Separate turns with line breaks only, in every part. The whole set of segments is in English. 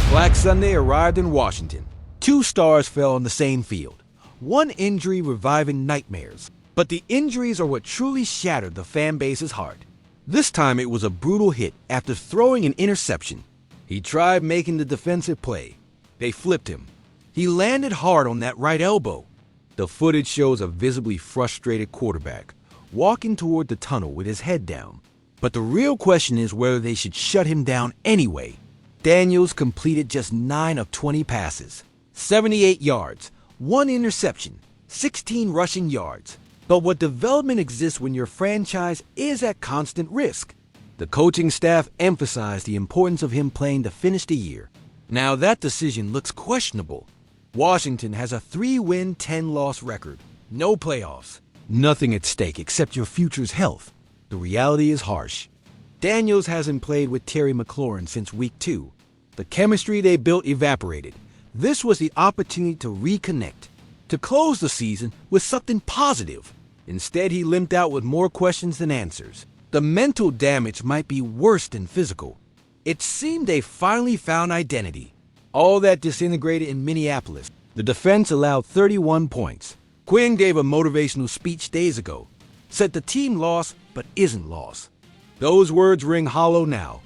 Black Sunday arrived in Washington. 2 stars fell on the same field. One injury reviving nightmares. But the injuries are what truly shattered the fan base's heart. This time it was a brutal hit after throwing an interception. He tried making the defensive play. They flipped him. He landed hard on that right elbow. The footage shows a visibly frustrated quarterback walking toward the tunnel with his head down. But the real question is whether they should shut him down anyway. Daniels completed just 9 of 20 passes, 78 yards, 1 interception, 16 rushing yards. But what development exists when your franchise is at constant risk? The coaching staff emphasized the importance of him playing to finish the year. Now that decision looks questionable. Washington has a 3-win, 10-loss record. No playoffs. Nothing at stake except your future's health. The reality is harsh. Daniels hasn't played with Terry McLaurin since week 2. The chemistry they built evaporated. This was the opportunity to reconnect, to close the season with something positive. Instead, he limped out with more questions than answers. The mental damage might be worse than physical. It seemed they finally found identity. All that disintegrated in Minneapolis. The defense allowed 31 points. Quinn gave a motivational speech days ago. Said the team lost, but isn't lost. Those words ring hollow now.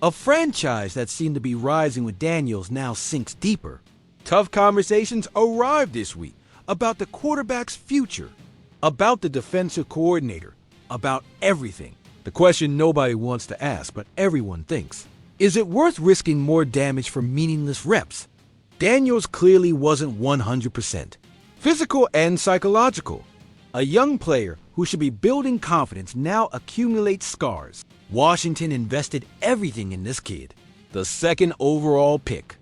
A franchise that seemed to be rising with Daniels now sinks deeper. Tough conversations arrived this week about the quarterback's future, about the defensive coordinator, about everything. The question nobody wants to ask, but everyone thinks. Is it worth risking more damage for meaningless reps? Daniels clearly wasn't 100%. Physical and psychological. A young player who should be building confidence now accumulates scars. Washington invested everything in this kid. The 2nd overall pick.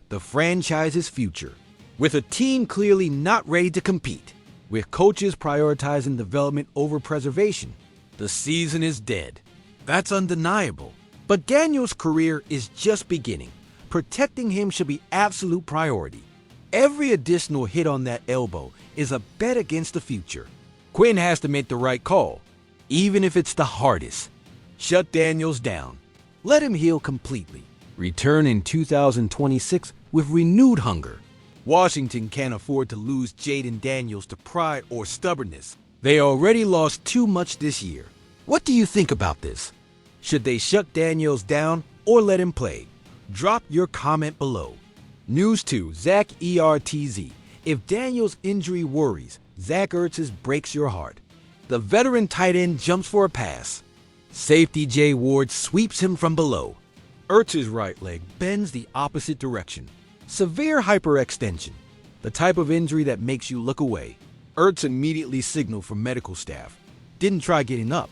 The franchise's future. With a team clearly not ready to compete. With coaches prioritizing development over preservation. The season is dead. That's undeniable. But Daniels' career is just beginning. Protecting him should be absolute priority. Every additional hit on that elbow is a bet against the future. Quinn has to make the right call, even if it's the hardest. Shut Daniels down. Let him heal completely. Return in 2026 with renewed hunger. Washington can't afford to lose Jayden Daniels to pride or stubbornness. They already lost too much this year. What do you think about this? Should they shut Daniels down or let him play? Drop your comment below. News 2, Zack Ertz. If Daniels' injury worries, Zack Ertz breaks your heart. The veteran tight end jumps for a pass. Safety Jay Ward sweeps him from below. Ertz's right leg bends the opposite direction. Severe hyperextension, the type of injury that makes you look away. Ertz immediately signaled for medical staff. Didn't try getting up.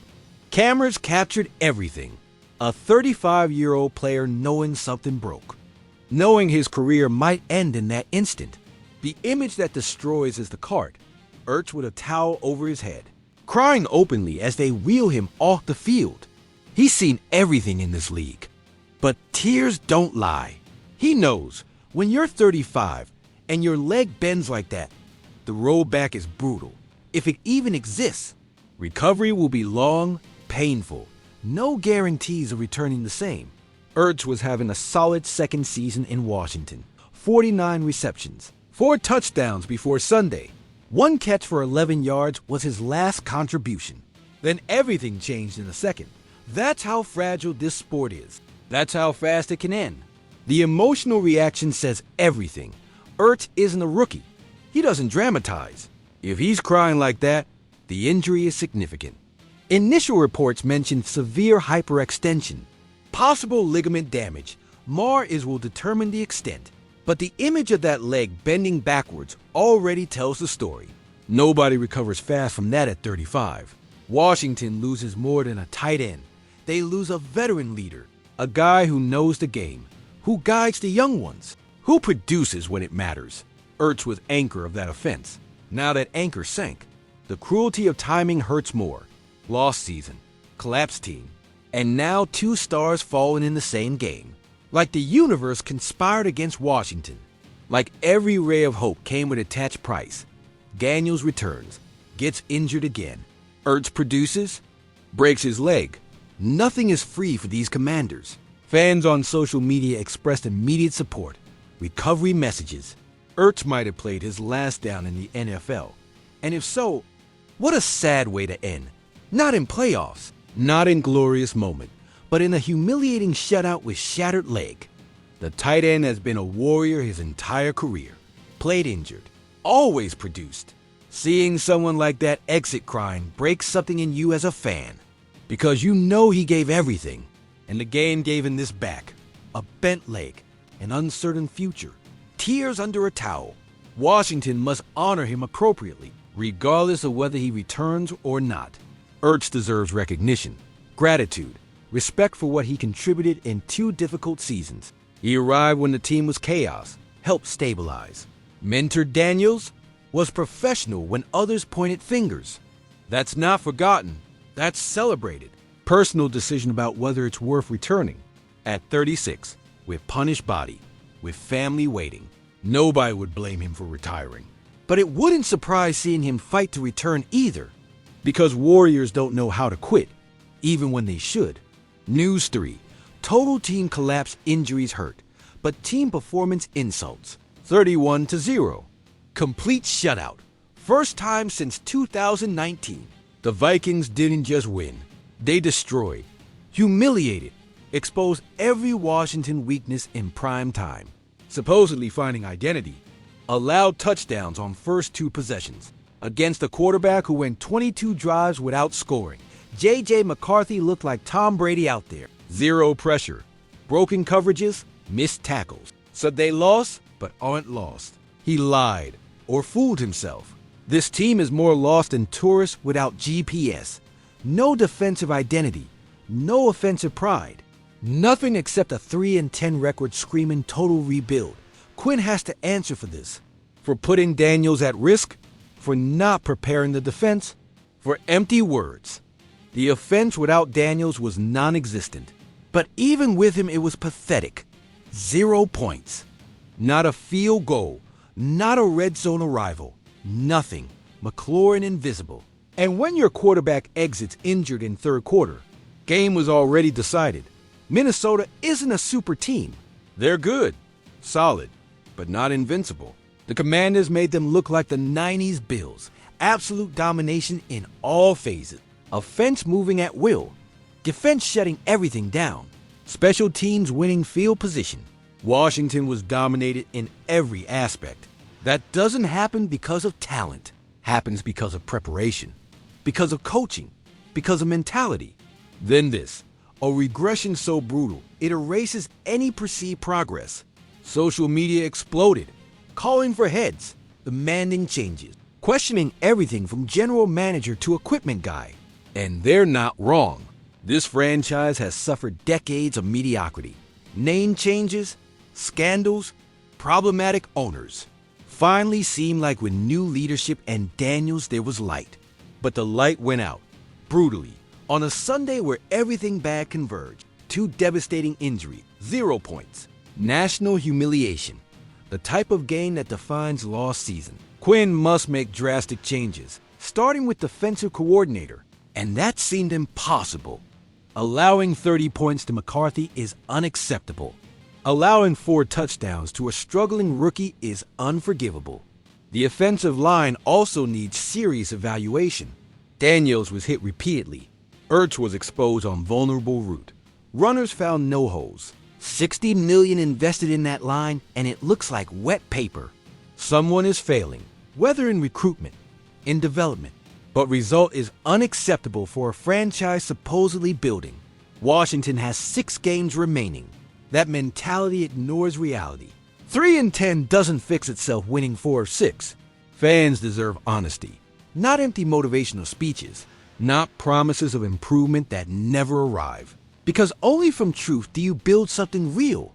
Cameras captured everything. A 35-year-old player knowing something broke. Knowing his career might end in that instant. The image that destroys is the cart. Ertz with a towel over his head, crying openly as they wheel him off the field. He's seen everything in this league. But tears don't lie. He knows when you're 35 and your leg bends like that, the road back is brutal. If it even exists, recovery will be long, painful. No guarantees of returning the same. Ertz was having a solid second season in Washington. 49 receptions, 4 touchdowns before Sunday. 1 catch for 11 yards was his last contribution. Then everything changed in a second. That's how fragile this sport is. That's how fast it can end. The emotional reaction says everything. Ertz isn't a rookie. He doesn't dramatize. If he's crying like that, the injury is significant. Initial reports mentioned severe hyperextension, possible ligament damage. More will determine the extent. But the image of that leg bending backwards already tells the story. Nobody recovers fast from that at 35. Washington loses more than a tight end. They lose a veteran leader, a guy who knows the game, who guides the young ones, who produces when it matters. Ertz was anchor of that offense. Now that anchor sank. The cruelty of timing hurts more. Lost season, collapsed team, and now 2 stars falling in the same game. Like the universe conspired against Washington. Like every ray of hope came with attached price. Daniels returns, gets injured again. Ertz produces, breaks his leg. Nothing is free for these Commanders. Fans on social media expressed immediate support. recovery messages. Ertz might have played his last down in the NFL. And if so, what a sad way to end. Not in playoffs, not in glorious moment, but in a humiliating shutout with shattered leg. The tight end has been a warrior his entire career. Played injured, always produced. Seeing someone like that exit crying breaks something in you as a fan. Because you know he gave everything, and the game gave him this back. A bent leg, an uncertain future, tears under a towel. Washington must honor him appropriately, regardless of whether he returns or not. Ertz deserves recognition, gratitude, respect for what he contributed in 2 difficult seasons. He arrived when the team was chaos, helped stabilize. Mentor Daniels was professional when others pointed fingers. That's not forgotten, that's celebrated. Personal decision about whether it's worth returning. At 36, with punished body, with family waiting, nobody would blame him for retiring. But it wouldn't surprise seeing him fight to return either, because Warriors don't know how to quit, even when they should. News 3. Total team collapse, injuries hurt, but team performance insults. 31-0. Complete shutout. First time since 2019. The Vikings didn't just win. They destroyed, humiliated, exposed every Washington weakness in prime time. Supposedly finding identity. Allowed touchdowns on first 2 possessions. Against a quarterback who went 22 drives without scoring. J.J. McCarthy looked like Tom Brady out there. Zero pressure. Broken coverages, missed tackles. So they lost, but aren't lost. He lied or fooled himself. This team is more lost than tourists without GPS. No defensive identity, no offensive pride. Nothing except a 3-10 record screaming total rebuild. Quinn has to answer for this. For putting Daniels at risk, for not preparing the defense, for empty words. The offense without Daniels was non-existent. But even with him, it was pathetic. 0 points. Not a field goal, not a red zone arrival, nothing. McLaurin invisible. And when your quarterback exits injured in third quarter, game was already decided. Minnesota isn't a super team. They're good, solid, but not invincible. The Commanders made them look like the 90s Bills. Absolute domination in all phases. Offense moving at will. Defense shutting everything down. Special teams winning field position. Washington was dominated in every aspect. That doesn't happen because of talent. Happens because of preparation. Because of coaching. Because of mentality. Then this. A regression so brutal, it erases any perceived progress. Social media exploded, calling for heads, demanding changes, questioning everything from general manager to equipment guy. And they're not wrong. This franchise has suffered decades of mediocrity. Name changes, scandals, problematic owners. Finally seemed like with new leadership and Daniels there was light. But the light went out, brutally, on a Sunday where everything bad converged. 2 devastating injuries, 0 points. National humiliation, the type of game that defines lost season. Quinn must make drastic changes, starting with defensive coordinator. And that seemed impossible. Allowing 30 points to McCarthy is unacceptable. Allowing 4 touchdowns to a struggling rookie is unforgivable. The offensive line also needs serious evaluation. Daniels was hit repeatedly. Ertz was exposed on vulnerable route. Runners found no holes. $60 million invested in that line, and it looks like wet paper. Someone is failing, whether in recruitment, in development. But result is unacceptable for a franchise supposedly building. Washington has 6 games remaining. That mentality ignores reality. 3-10 doesn't fix itself winning 4 of 6. Fans deserve honesty, not empty motivational speeches, not promises of improvement that never arrive. Because only from truth do you build something real.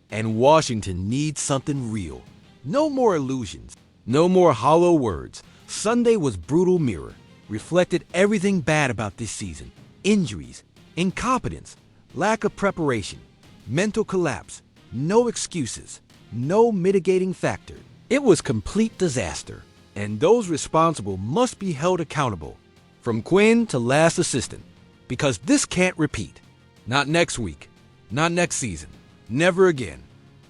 And Washington needs something real. No more illusions, no more hollow words. Sunday was brutal mirror. Reflected everything bad about this season. Injuries, incompetence, lack of preparation, mental collapse, no excuses, no mitigating factor. It was complete disaster, and those responsible must be held accountable, from Quinn to last assistant, because this can't repeat. Not next week, not next season, never again.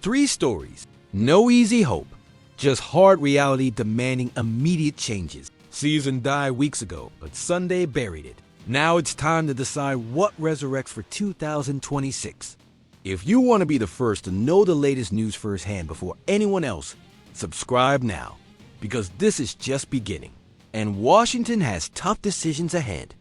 3 stories, No easy hope, just hard reality demanding immediate changes. Season died weeks ago, but Sunday buried it. Now it's time to decide what resurrects for 2026. If you want to be the first to know the latest news firsthand before anyone else, subscribe now, because this is just beginning, and Washington has tough decisions ahead.